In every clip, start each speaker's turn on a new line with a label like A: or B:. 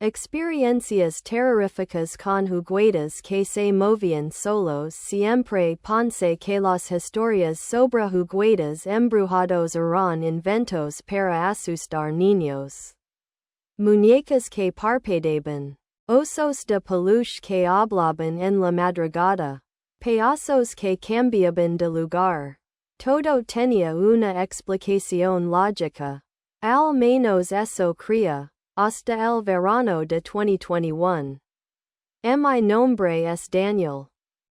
A: Experiencias terroríficas con juguetes que se movían solos siempre pensé que las historias sobre juguetes embrujados eran inventos para asustar niños. Muñecas que parpadeaban. Osos de peluche que hablaban en la madrugada. Payasos que cambiaban de lugar. Todo tenía una explicación lógica. Al menos eso creía, hasta el verano de 2021. Mi nombre es Daniel.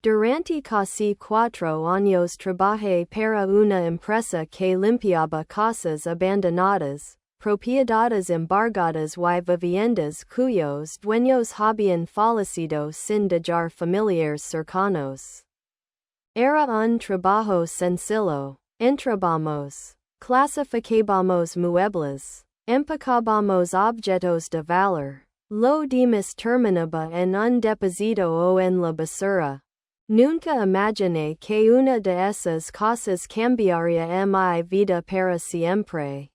A: Durante casi 4 años trabajé para una empresa que limpiaba casas abandonadas, propiedades embargadas y viviendas cuyos dueños habían fallecido sin dejar familiares cercanos. Era un trabajo sencillo. Entrabamos, clasificábamos muebles, empacábamos objetos de valor. Lo demás terminaba en un depósito o en la basura. Nunca imaginé que una de esas cosas cambiaría mi vida para siempre.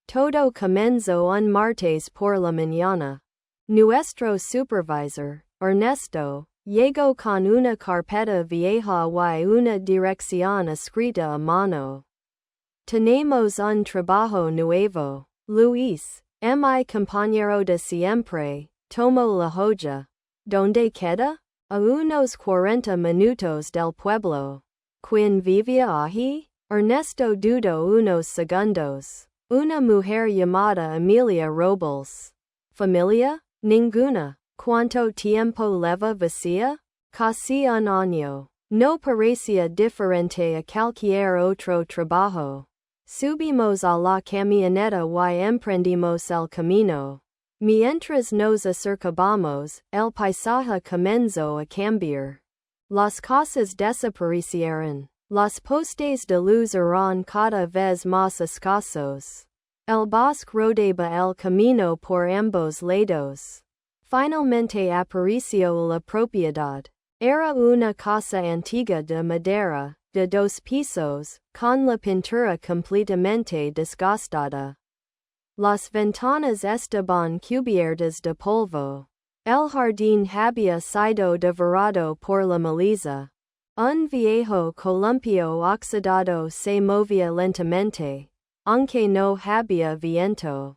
A: Todo comenzó un martes por la mañana. Nuestro supervisor, Ernesto, llegó con una carpeta vieja y una dirección escrita a mano. Tenemos un trabajo nuevo. Luis, mi compañero de siempre, tomó la joya. ¿Dónde queda? A unos 40 minutos del pueblo. ¿Quién vivía allí? Ernesto dudó unos segundos. Una mujer llamada Emilia Robles. ¿Familia? Ninguna. ¿Cuánto tiempo lleva vacía? Casi un año. No parecía diferente a cualquier otro trabajo. Subimos a la camioneta y emprendimos el camino. Mientras nos acercábamos, el paisaje comenzó a cambiar. Las casas desaparecieron. Los postes de luz eran cada vez más escasos. El bosque rodeaba el camino por ambos lados. Finalmente apareció la propiedad. Era una casa antigua de madera, de 2 pisos, con la pintura completamente desgastada. Las ventanas estaban cubiertas de polvo. El jardín había sido devorado por la maleza. Un viejo columpio oxidado se movía lentamente, aunque no había viento.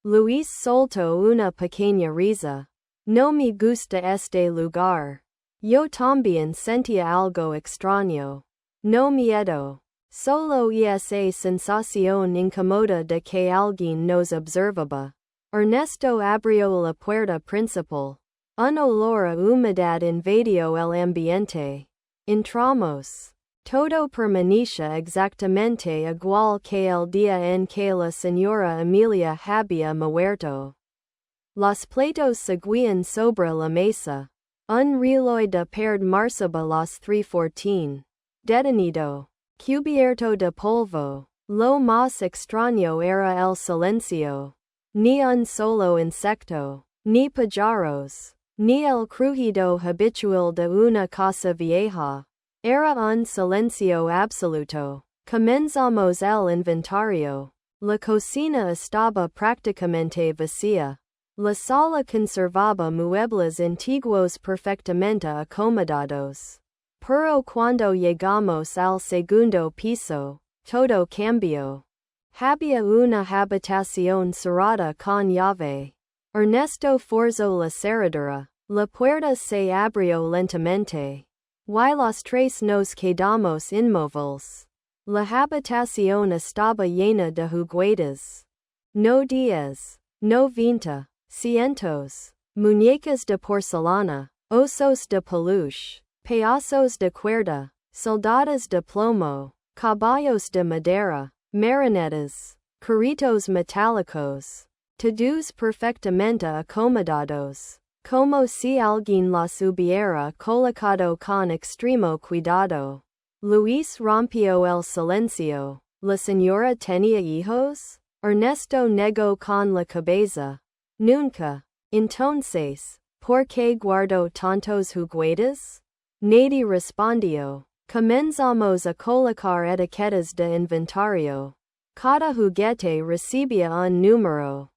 A: Luis soltó una pequeña risa. No me gusta este lugar. Yo también sentía algo extraño. No miedo. Solo esa sensación incómoda de que alguien nos observaba. Ernesto abrió la puerta principal. Un olor a humedad invadió el ambiente. Entramos. Todo permanecía exactamente igual que el día en que la señora Emilia había muerto. Los platos seguían sobre la mesa. Un reloj de pared marcaba las 3:14. Detenido. Cubierto de polvo. Lo más extraño era el silencio. Ni un solo insecto. Ni pájaros. Ni el crujido habitual de una casa vieja. Era un silencio absoluto. Comenzamos el inventario. La cocina estaba prácticamente vacía. La sala conservaba muebles antiguos perfectamente acomodados. Pero cuando llegamos al segundo piso, todo cambió. Había una habitación cerrada con llave. Ernesto forzó la cerradura. La puerta se abrió lentamente. Y los 3 nos quedamos inmóviles. La habitación estaba llena de juguetes. No 10, no 20, cientos. Muñecas de porcelana, osos de peluche, payasos de cuerda, soldadas de plomo, caballos de madera, marionetas, carritos metálicos. Todos perfectamente acomodados. Como si alguien los hubiera colocado con extremo cuidado. Luis rompió el silencio. ¿La señora tenía hijos? Ernesto negó con la cabeza. Nunca. Entonces, ¿por qué guardó tantos juguetes? Nadie respondió. Comenzamos a colocar etiquetas de inventario. Cada juguete recibía un número.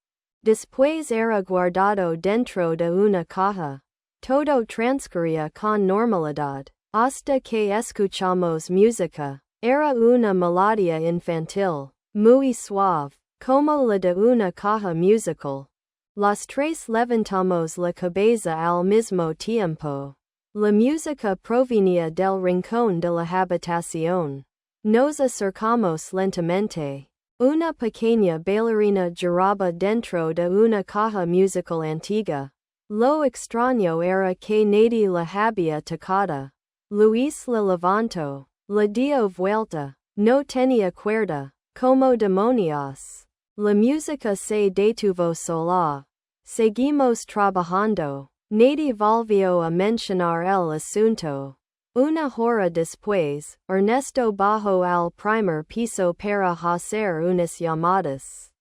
A: Después era guardado dentro de una caja. Todo transcurría con normalidad. Hasta que escuchamos música. Era una melodía infantil, muy suave, como la de una caja musical. Los tres levantamos la cabeza al mismo tiempo. La música provenía del rincón de la habitación. Nos acercamos lentamente. Una pequeña bailarina giraba dentro de una caja musical antigua. Lo extraño era que nadie la había tocado. Luis la levantó, la dio vuelta, no tenía cuerda, como demonios. La música se detuvo sola. Seguimos trabajando. Nadie volvió a mencionar el asunto. Una hora después, Ernesto bajó al primer piso para hacer unas llamadas.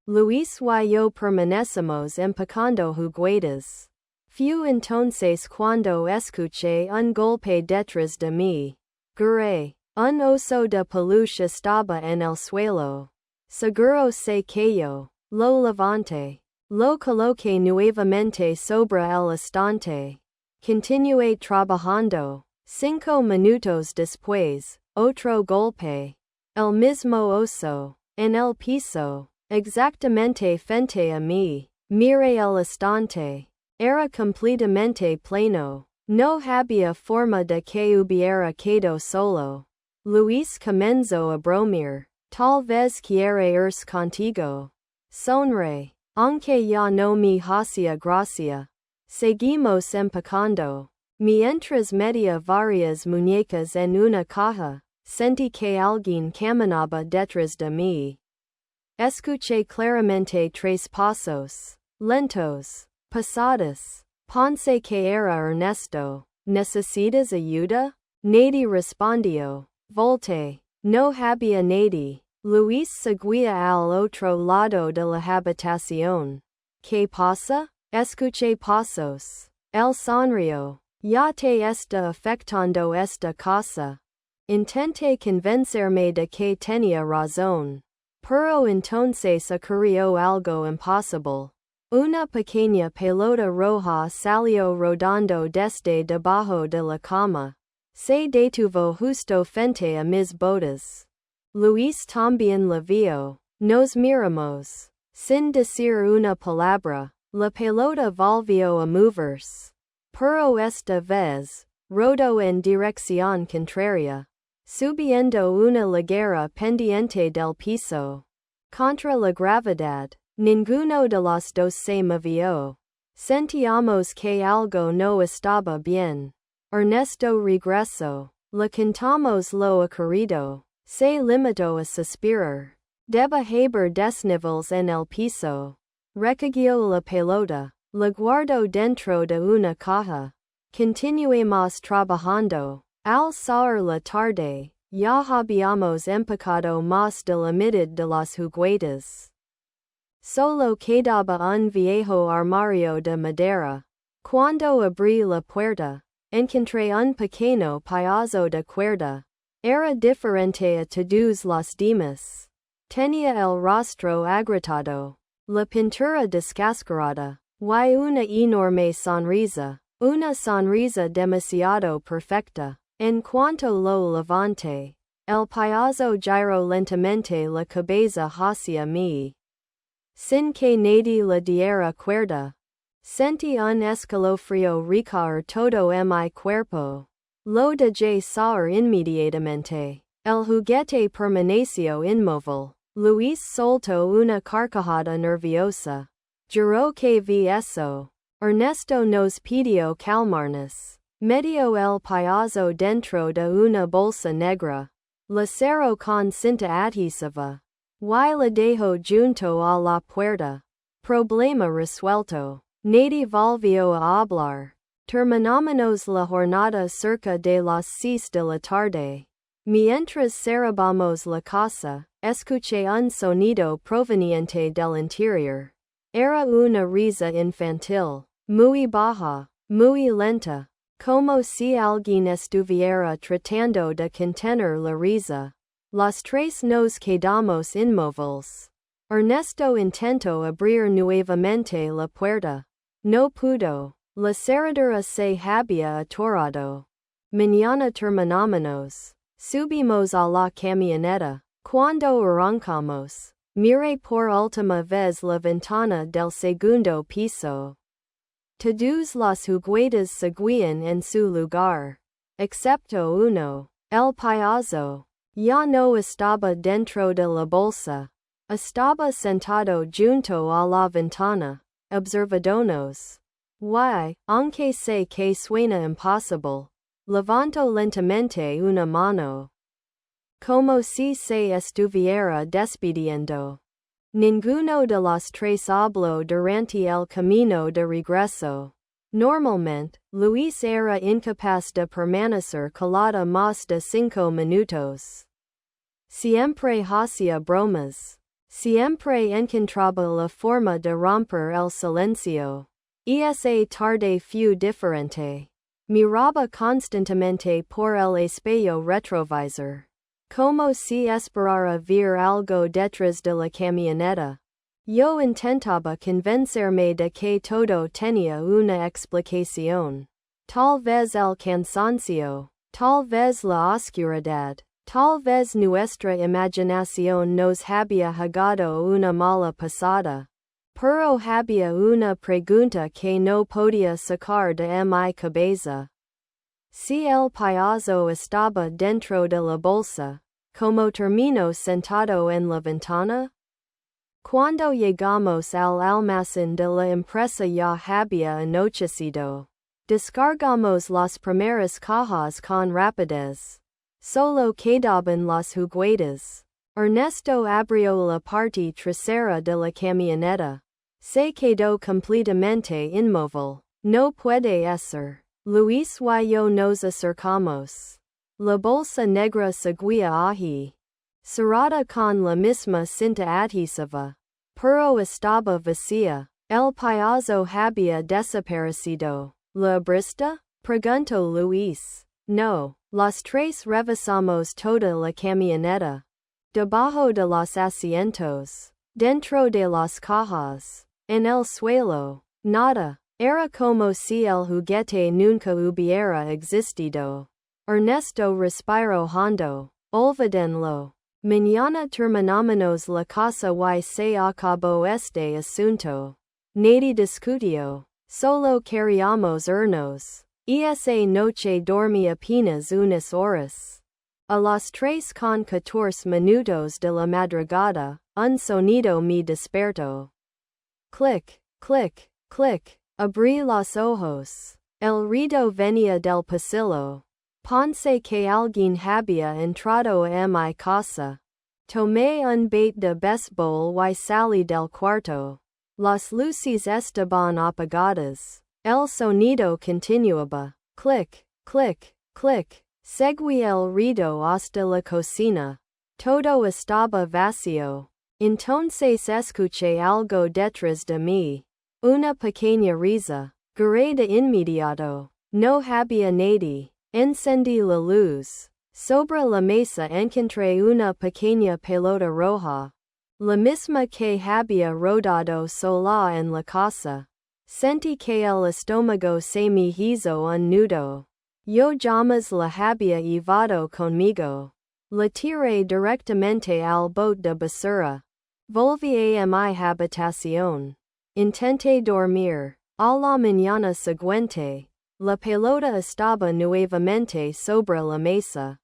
A: Luis y yo permanecemos empacando juguetes. Fue entonces cuando escuché un golpe detrás de mí. Giré. Un oso de peluche estaba en el suelo. Seguro se cayó. Lo levanté. Lo coloqué nuevamente sobre el estante. Continué trabajando. 5 minutos después, otro golpe. El mismo oso. En el piso. Exactamente frente a mí. Miré el estante. Era completamente pleno. No había forma de que hubiera quedado solo. Luis comenzó a bromir. Tal vez quiere irse contigo. Sonreí. Aunque ya no me hacía gracia. Seguimos empacando. Mientras metía varias muñecas en una caja, sentí que alguien caminaba detrás de mí. Escuché claramente 3 pasos. Lentos. Pasadas. Pensé que era Ernesto. ¿Necesitas ayuda? Nadie respondió. Volté. No había nadie. Luis seguía al otro lado de la habitación. ¿Qué pasa? Escuché pasos. Él sonrió. Ya te está afectando esta casa. Intenté convencerme de que tenía razón. Pero entonces ocurrió algo imposible. Una pequeña pelota roja salió rodando desde debajo de la cama. Se detuvo justo frente a mis botas. Luis también la vio. Nos miramos. Sin decir una palabra, la pelota volvió a moverse. Pero esta vez, rodó en dirección contraria, subiendo una ligera pendiente del piso. Contra la gravedad, ninguno de los dos se movió. Sentíamos que algo no estaba bien. Ernesto regresó. Le contamos lo ocurrido. Se limitó a suspirar. Debe haber desniveles en el piso. Recogió la pelota. La guardó dentro de una caja. Continuemos trabajando. Al salir la tarde, ya habíamos empacado más de la mitad de los juguetes. Solo quedaba un viejo armario de madera. Cuando abrí la puerta, encontré un pequeño pedazo de cuerda. Era diferente a todos los demás. Tenía el rostro agrietado, la pintura descascarada, y una enorme sonrisa demasiado perfecta. En cuanto lo levanté, el payaso giró lentamente la cabeza hacia mí. Sin que nadie le diera cuerda. Sentí un escalofrío recorrer todo mi cuerpo. Lo dejé salir inmediatamente. El juguete permaneció inmóvil. Luis soltó una carcajada nerviosa. Juró que vi eso. Ernesto nos pidió calmarnos. Metió el payaso dentro de una bolsa negra. La cerró con cinta adhesiva. Y la dejó junto a la puerta. Problema resuelto. Nadie volvió a hablar. Terminamos la jornada cerca de las 6 de la tarde. Mientras cerrábamos la casa, escuché un sonido proveniente del interior. Era una risa infantil, muy baja, muy lenta, como si alguien estuviera tratando de contener la risa. Los tres nos quedamos inmóviles. Ernesto intentó abrir nuevamente la puerta. No pudo. La cerradura se había atorado. Mañana terminamos. Subimos a la camioneta. Cuando arrancamos, miré por última vez la ventana del segundo piso. Todos los juguetes seguían en su lugar, excepto uno. El payaso ya no estaba dentro de la bolsa. Estaba sentado junto a la ventana, observándonos. Aunque sé que suena imposible, levantó lentamente una mano, como si se estuviera despidiendo. Ninguno de los tres habló durante el camino de regreso. Normalmente, Luis era incapaz de permanecer callado más de 5 minutos. Siempre hacía bromas. Siempre encontraba la forma de romper el silencio. Esa tarde fue diferente. Miraba constantemente por el espejo retrovisor, como si esperara ver algo detrás de la camioneta. Yo intentaba convencerme de que todo tenía una explicación. Tal vez el cansancio, tal vez la oscuridad, tal vez nuestra imaginación nos había jugado una mala pasada. Pero había una pregunta que no podía sacar de mi cabeza. Si el payaso estaba dentro de la bolsa, ¿cómo terminó sentado en la ventana? Cuando llegamos al almacén de la empresa ya había anochecido. Descargamos las primeras cajas con rapidez. Solo quedaban los juguetes. Ernesto abrió la parte trasera de la camioneta. Se quedó completamente inmóvil. No puede ser. Luis y yo nos acercamos. La bolsa negra seguía allí, cerrada con la misma cinta adhesiva, pero estaba vacía. El payaso había desaparecido. ¿La abriste? Preguntó Luis. No. Los tres revisamos toda la camioneta. Debajo de los asientos. Dentro de las cajas. En el suelo. Nada. Era como si el juguete nunca hubiera existido. Ernesto respiró hondo. Olvídenlo. Mañana terminamos la casa y se acabó este asunto. Nadie discutió. Solo queríamos irnos. Esa noche dormí apenas unas horas. A las 3:14 minutos de la madrugada, un sonido me despertó. Clic, clic, clic. Abrí los ojos. El ruido venía del pasillo. Pensé que alguien había entrado a mi casa. Tomé un bate de béisbol y salí del cuarto. Las luces estaban apagadas. El sonido continuaba. Clic, clic, clic. Seguí el ruido hasta la cocina. Todo estaba vacío. Entonces escuché algo detrás de mí. Una pequeña risa. Giré de inmediato. No había nadie. Encendí la luz. Sobre la mesa encontré una pequeña pelota roja. La misma que había rodado sola en la casa. Sentí que el estómago se me hizo un nudo. Yo jamás la había llevado conmigo. La tiré directamente al bote de basura. Volví a mi habitación. Intenté dormir. A la mañana siguiente, la pelota estaba nuevamente sobre la mesa.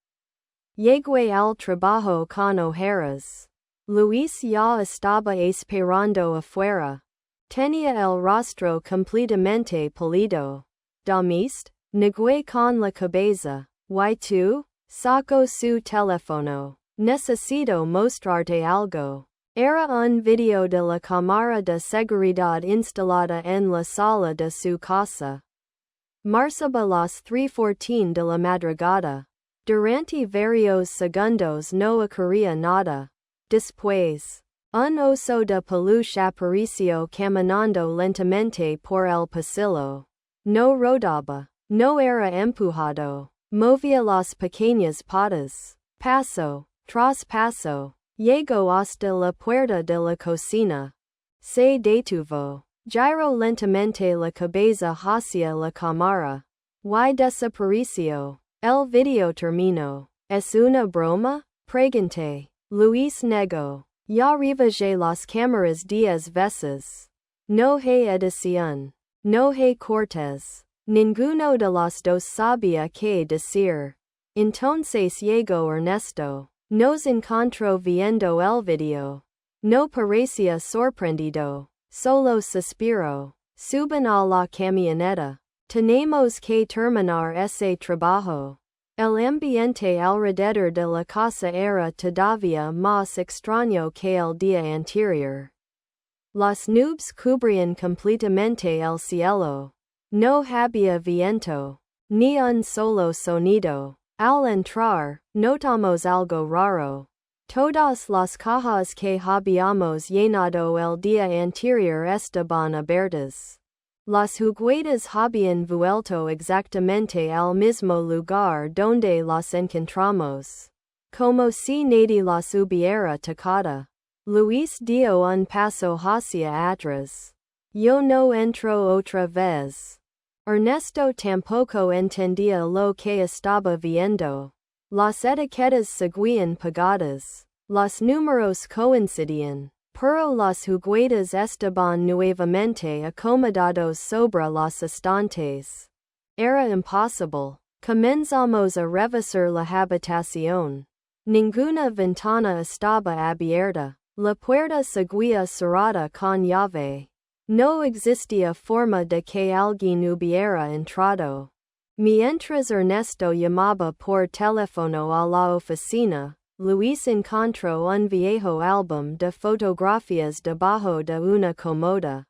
A: Llegué al trabajo con ojeras. Luis ya estaba esperando afuera. Tenía el rostro completamente pálido. ¿Dormiste? Negué con la cabeza. ¿Y tú? Sacó su teléfono. Necesito mostrarte algo. Era un video de la cámara de seguridad instalada en la sala de su casa. Marchaba las 3:14 de la madrugada. Durante varios segundos no ocurría nada. Después, un oso de peluche apareció caminando lentamente por el pasillo. No rodaba. No era empujado. Movía las pequeñas patas. Paso tras paso. Llego hasta la puerta de la cocina. Se detuvo. Giro lentamente la cabeza hacia la cámara. Y desapareció. El video terminó. ¿Es una broma? Pregunté. Luis negó. Ya revisé las cámaras 10 veces. No hay edición. No hay cortes. Ninguno de los dos sabía qué decir. Entonces llegó Ernesto. Nos encontró viendo el video. No parecía sorprendido. Solo suspiró. Suben a la camioneta. Tenemos que terminar ese trabajo. El ambiente alrededor de la casa era todavía más extraño que el día anterior. Las nubes cubrían completamente el cielo. No había viento. Ni un solo sonido. Al entrar, notamos algo raro. Todas las cajas que habíamos llenado el día anterior estaban abiertas. Los juguetes habían vuelto exactamente al mismo lugar donde los encontramos. Como si nadie los hubiera tocado. Luis dio un paso hacia atrás. Yo no entro otra vez. Ernesto tampoco entendía lo que estaba viendo. Las etiquetas seguían pegadas. Los números coincidían. Pero los juguetes estaban nuevamente acomodados sobre los estantes. Era imposible. Comenzamos a revisar la habitación. Ninguna ventana estaba abierta. La puerta seguía cerrada con llave. No existía forma de que alguien hubiera entrado. Mientras Ernesto llamaba por teléfono a la oficina, Luis encontró un viejo álbum de fotografías debajo de una comoda.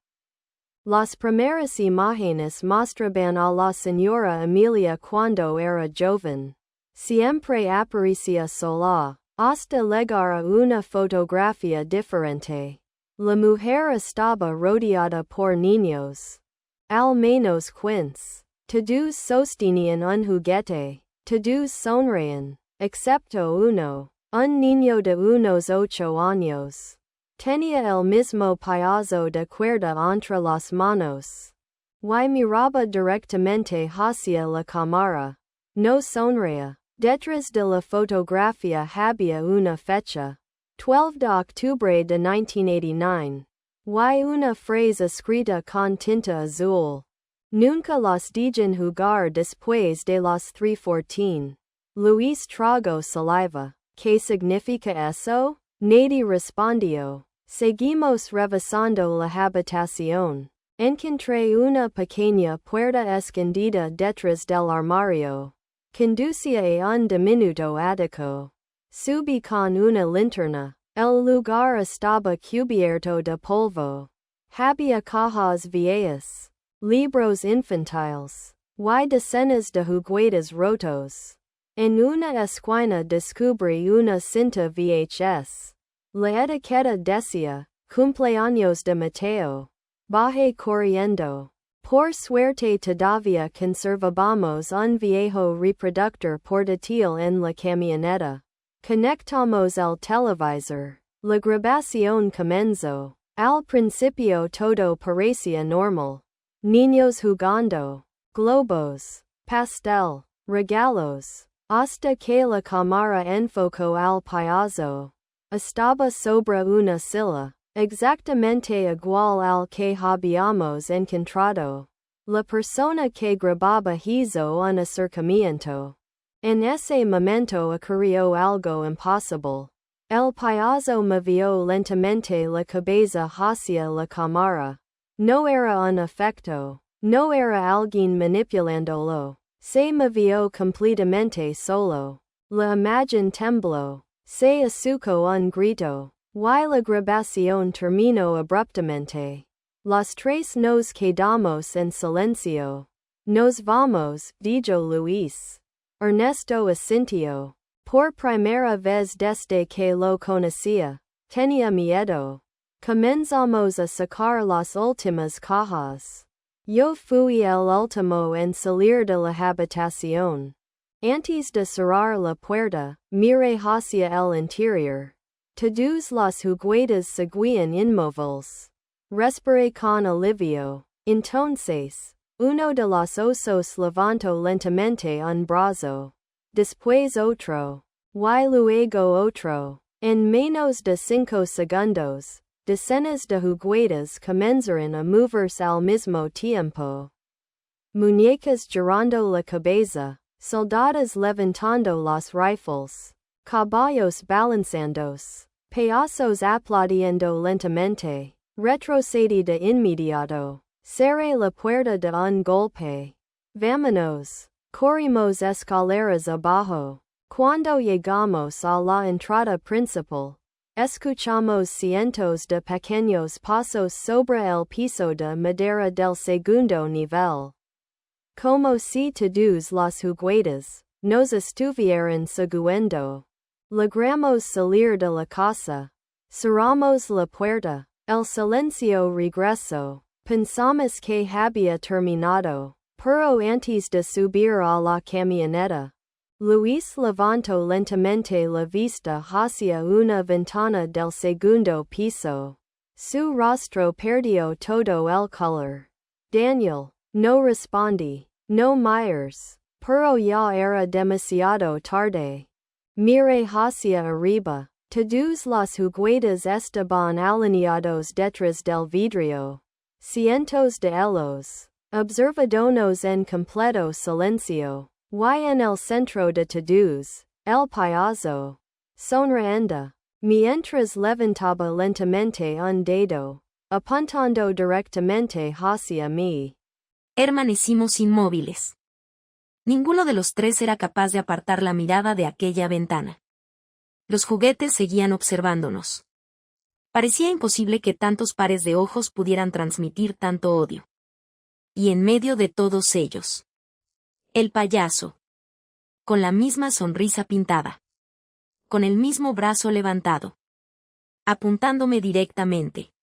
A: Las primeras imágenes mostraban a la señora Emilia cuando era joven. Siempre aparecía sola, hasta llegar a una fotografía diferente. La mujer estaba rodeada por niños. Al menos 15. Todos sostenían un juguete. Todos sonreían, excepto uno. Un niño de unos 8 años. Tenía el mismo pedazo de cuerda entre las manos. Y miraba directamente hacia la cámara. No sonreía. Detrás de la fotografía había una fecha. 12 de octubre de 1989. Y una frase escrita con tinta azul. Nunca los dejan jugar después de las 3:14. Luis tragó saliva. ¿Qué significa eso? Nadie respondió. Seguimos revisando la habitación. Encontré una pequeña puerta escondida detrás del armario. Conducía a un diminuto ático. Subí con una linterna. El lugar estaba cubierto de polvo. Había cajas viejas. Libros infantiles. Y decenas de juguetes rotos. En una esquina descubrí una cinta VHS. La etiqueta decía, cumpleaños de Mateo. Bajé corriendo. Por suerte todavía conservábamos un viejo reproductor portátil en la camioneta. Conectamos el televisor. La grabación comenzó. Al principio todo parecía normal. Niños jugando. Globos. Pastel. Regalos. Hasta que la cámara enfocó al payaso. Estaba sobre una silla, exactamente igual al que habíamos encontrado. La persona que grababa hizo un acercamiento. En ese momento ocurrió algo imposible. El payaso movió lentamente la cabeza hacia la cámara. No era un efecto. No era alguien manipulándolo. Se movió completamente solo. La imagen tembló. Se escuchó un grito. Y la grabación terminó abruptamente. Los tres nos quedamos en silencio. Nos vamos, dijo Luis. Ernesto asintió. Por primera vez desde que lo conocía, tenía miedo. Comenzamos a sacar las últimas cajas. Yo fui el último en salir de la habitación. Antes de cerrar la puerta, miré hacia el interior. Todos los juguetes seguían inmóviles. Respiré con alivio. Entonces, uno de los osos levantó lentamente un brazo. Después otro. Y luego otro. En menos de 5 segundos, decenas de juguetes comenzaron a moverse al mismo tiempo. Muñecas girando la cabeza, soldados levantando los rifles, caballos balanzándose, payasos aplaudiendo lentamente. Retrocedí de inmediato. Cerré la puerta de un golpe. Vámonos. Corrimos escaleras abajo. Cuando llegamos a la entrada principal, escuchamos cientos de pequeños pasos sobre el piso de madera del segundo nivel. Como si todos los juguetes nos estuvieran siguiendo. Logramos salir de la casa. Cerramos la puerta. El silencio regresó. Pensamos que había terminado, pero antes de subir a la camioneta, Luis levantó lentamente la vista hacia una ventana del segundo piso. Su rostro perdió todo el color. Daniel, no respondí. No Myers, pero ya era demasiado tarde. Miré hacia arriba. Todos los juguetes estaban alineados detrás del vidrio. Cientos de ellos, observándonos en completo silencio. Y en el centro de todos, el payaso, sonriendo, mientras levantaba lentamente un dedo, apuntando directamente hacia mí.
B: Permanecimos inmóviles. Ninguno de los tres era capaz de apartar la mirada de aquella ventana. Los juguetes seguían observándonos. Parecía imposible que tantos pares de ojos pudieran transmitir tanto odio. Y en medio de todos ellos, el payaso, con la misma sonrisa pintada, con el mismo brazo levantado, apuntándome directamente.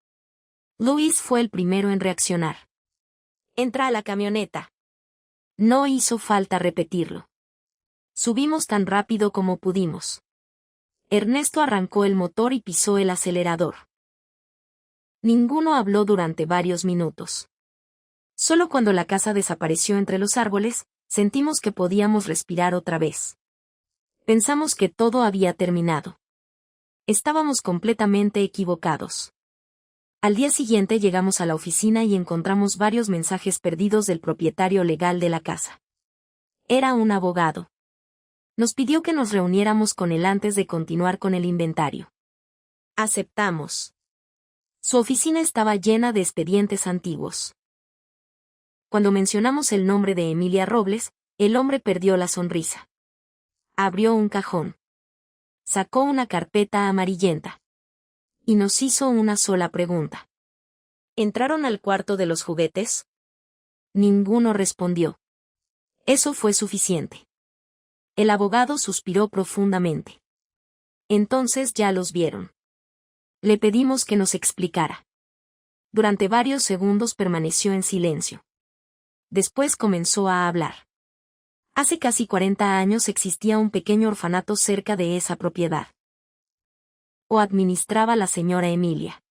B: Luis fue el primero en reaccionar. «Entra a la camioneta». No hizo falta repetirlo. Subimos tan rápido como pudimos. Ernesto arrancó el motor y pisó el acelerador. Ninguno habló durante varios minutos. Solo cuando la casa desapareció entre los árboles, sentimos que podíamos respirar otra vez. Pensamos que todo había terminado. Estábamos completamente equivocados. Al día siguiente llegamos a la oficina y encontramos varios mensajes perdidos del propietario legal de la casa. Era un abogado. Nos pidió que nos reuniéramos con él antes de continuar con el inventario. Aceptamos. Su oficina estaba llena de expedientes antiguos. Cuando mencionamos el nombre de Emilia Robles, el hombre perdió la sonrisa. Abrió un cajón. Sacó una carpeta amarillenta. Y nos hizo una sola pregunta. ¿Entraron al cuarto de los juguetes? Ninguno respondió. Eso fue suficiente. El abogado suspiró profundamente. Entonces ya los vieron. Le pedimos que nos explicara. Durante varios segundos permaneció en silencio. Después comenzó a hablar. Hace casi 40 años existía un pequeño orfanato cerca de esa propiedad. O administraba la señora Emilia.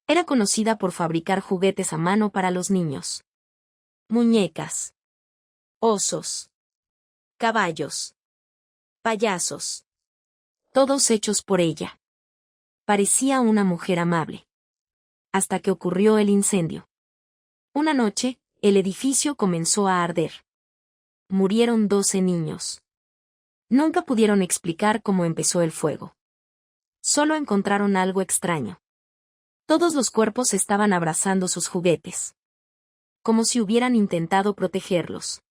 B: Era conocida por fabricar juguetes a mano para los niños. Muñecas. Osos. Caballos. Payasos. Todos hechos por ella. Parecía una mujer amable. Hasta que ocurrió el incendio. Una noche, el edificio comenzó a arder. Murieron 12 niños. Nunca pudieron explicar cómo empezó el fuego. Solo encontraron algo extraño. Todos los cuerpos estaban abrazando sus juguetes. Como si hubieran intentado protegerlos.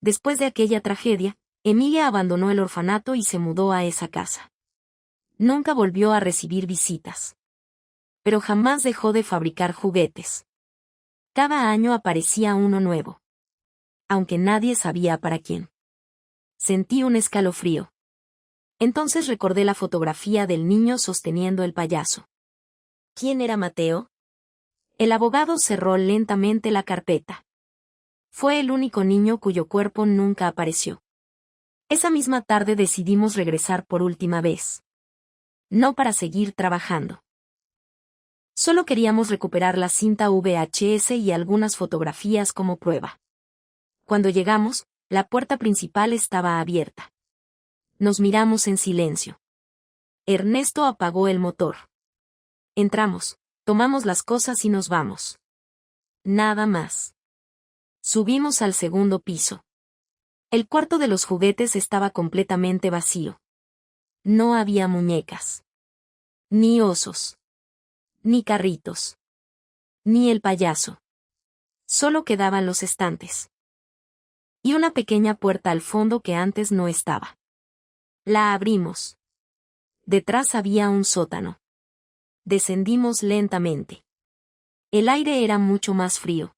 B: Después de aquella tragedia, Emilia abandonó el orfanato y se mudó a esa casa. Nunca volvió a recibir visitas. Pero jamás dejó de fabricar juguetes. Cada año aparecía uno nuevo. Aunque nadie sabía para quién. Sentí un escalofrío. Entonces recordé la fotografía del niño sosteniendo el payaso. ¿Quién era Mateo? El abogado cerró lentamente la carpeta. Fue el único niño cuyo cuerpo nunca apareció. Esa misma tarde decidimos regresar por última vez. no para seguir trabajando. Solo queríamos recuperar la cinta VHS y algunas fotografías como prueba. Cuando llegamos, la puerta principal estaba abierta. Nos miramos en silencio. Ernesto apagó el motor. Entramos, tomamos las cosas y nos vamos. Nada más. Subimos al segundo piso. El cuarto de los juguetes estaba completamente vacío. No había muñecas. Ni osos. Ni carritos. Ni el payaso. Solo quedaban los estantes. Y una pequeña puerta al fondo que antes no estaba. La abrimos. Detrás había un sótano. Descendimos lentamente. El aire era mucho más frío.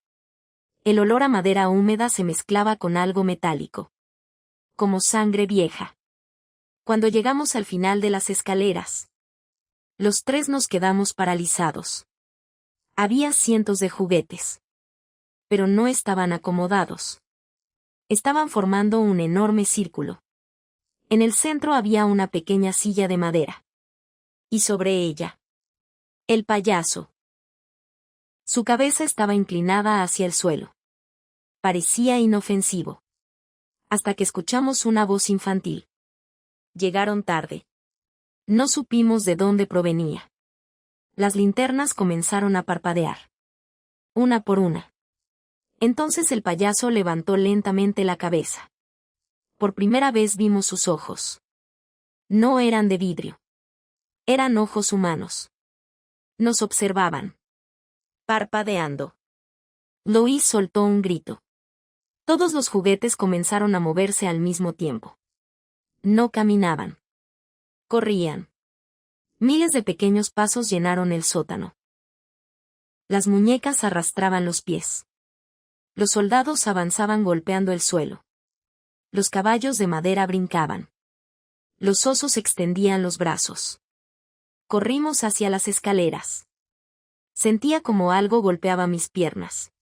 B: El olor a madera húmeda se mezclaba con algo metálico. Como sangre vieja. Cuando llegamos al final de las escaleras, los tres nos quedamos paralizados. Había cientos de juguetes. Pero no estaban acomodados. Estaban formando un enorme círculo. En el centro había una pequeña silla de madera. Y sobre ella, el payaso. Su cabeza estaba inclinada hacia el suelo. Parecía inofensivo. Hasta que escuchamos una voz infantil. Llegaron tarde. No supimos de dónde provenía. Las linternas comenzaron a parpadear. Una por una. Entonces el payaso levantó lentamente la cabeza. Por primera vez vimos sus ojos. No eran de vidrio. Eran ojos humanos. Nos observaban. Parpadeando. Luis soltó un grito. Todos los juguetes comenzaron a moverse al mismo tiempo. No caminaban. Corrían. Miles de pequeños pasos llenaron el sótano. Las muñecas arrastraban los pies. Los soldados avanzaban golpeando el suelo. Los caballos de madera brincaban. Los osos extendían los brazos. Corrimos hacia las escaleras. Sentía como algo golpeaba mis piernas.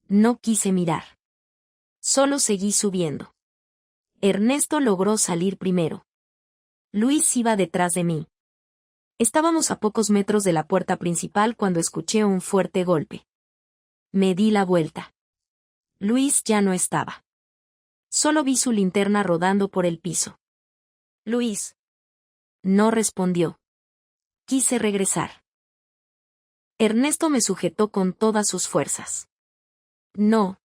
B: No quise mirar. Solo seguí subiendo. Ernesto logró salir primero. Luis iba detrás de mí. Estábamos a pocos metros de la puerta principal cuando escuché un fuerte golpe. Me di la vuelta. Luis ya no estaba. Solo vi su linterna rodando por el piso. Luis. No respondió. Quise regresar. Ernesto me sujetó con todas sus fuerzas. No.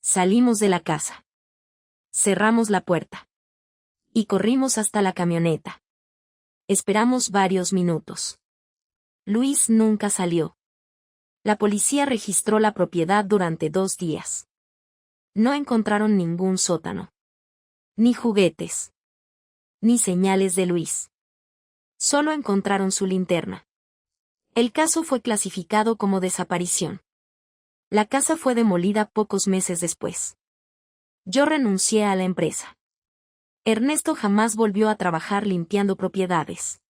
B: Salimos de la casa. Cerramos la puerta. Y corrimos hasta la camioneta. Esperamos varios minutos. Luis nunca salió. La policía registró la propiedad durante 2 días. No encontraron ningún sótano. Ni juguetes. Ni señales de Luis. Solo encontraron su linterna. El caso fue clasificado como desaparición. La casa fue demolida pocos meses después. Yo renuncié a la empresa. Ernesto jamás volvió a trabajar limpiando propiedades.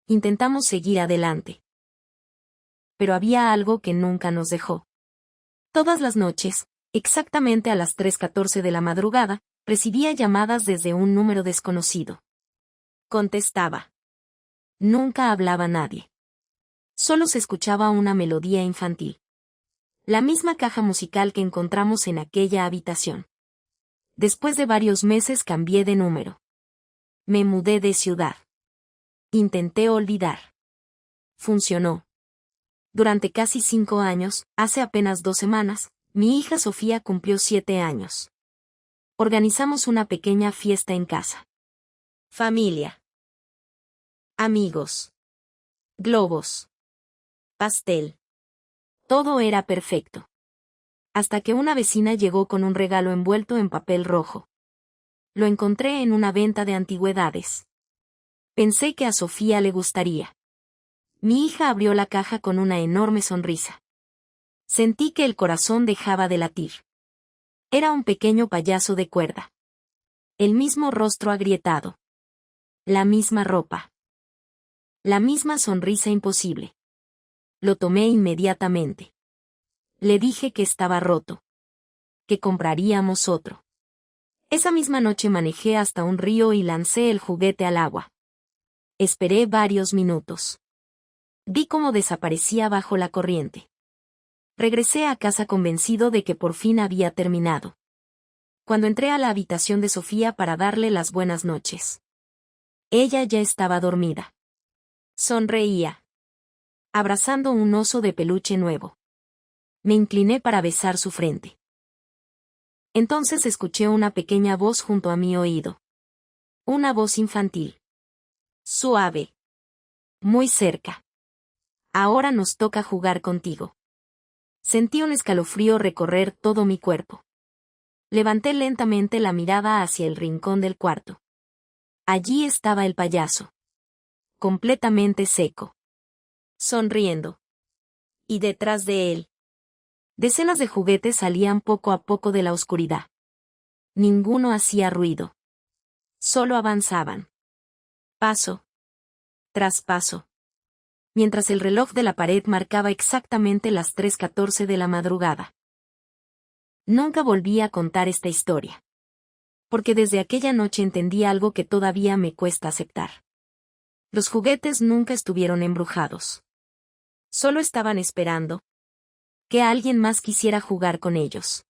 B: Intentamos seguir adelante. Pero había algo que nunca nos dejó. Todas las noches, exactamente a las 3:14 de la madrugada, recibía llamadas desde un número desconocido. Contestaba. Nunca hablaba nadie. Solo se escuchaba una melodía infantil. La misma caja musical que encontramos en aquella habitación. Después de varios meses cambié de número. Me mudé de ciudad. Intenté olvidar. Funcionó. Durante casi 5 años, hace apenas 2 semanas, mi hija Sofía cumplió 7 años. Organizamos una pequeña fiesta en casa. Familia. Amigos. Globos. Pastel. Todo era perfecto. Hasta que una vecina llegó con un regalo envuelto en papel rojo. Lo encontré en una venta de antigüedades. Pensé que a Sofía le gustaría. Mi hija abrió la caja con una enorme sonrisa. Sentí que el corazón dejaba de latir. Era un pequeño payaso de cuerda. El mismo rostro agrietado. La misma ropa. La misma sonrisa imposible. Lo tomé inmediatamente. Le dije que estaba roto. Que compraríamos otro. Esa misma noche manejé hasta un río y lancé el juguete al agua. Esperé varios minutos. Vi cómo desaparecía bajo la corriente. Regresé a casa convencido de que por fin había terminado. Cuando entré a la habitación de Sofía para darle las buenas noches, ella ya estaba dormida. Sonreía, abrazando un oso de peluche nuevo. Me incliné para besar su frente. Entonces escuché una pequeña voz junto a mi oído. Una voz infantil. Suave. Muy cerca. Ahora nos toca jugar contigo. Sentí un escalofrío recorrer todo mi cuerpo. Levanté lentamente la mirada hacia el rincón del cuarto. Allí estaba el payaso. Completamente seco. Sonriendo. Y detrás de él, decenas de juguetes salían poco a poco de la oscuridad. Ninguno hacía ruido. Solo avanzaban. Paso tras paso. Mientras el reloj de la pared marcaba exactamente las 3:14 de la madrugada. Nunca volví a contar esta historia. Porque desde aquella noche entendí algo que todavía me cuesta aceptar. Los juguetes nunca estuvieron embrujados. Solo estaban esperando que alguien más quisiera jugar con ellos.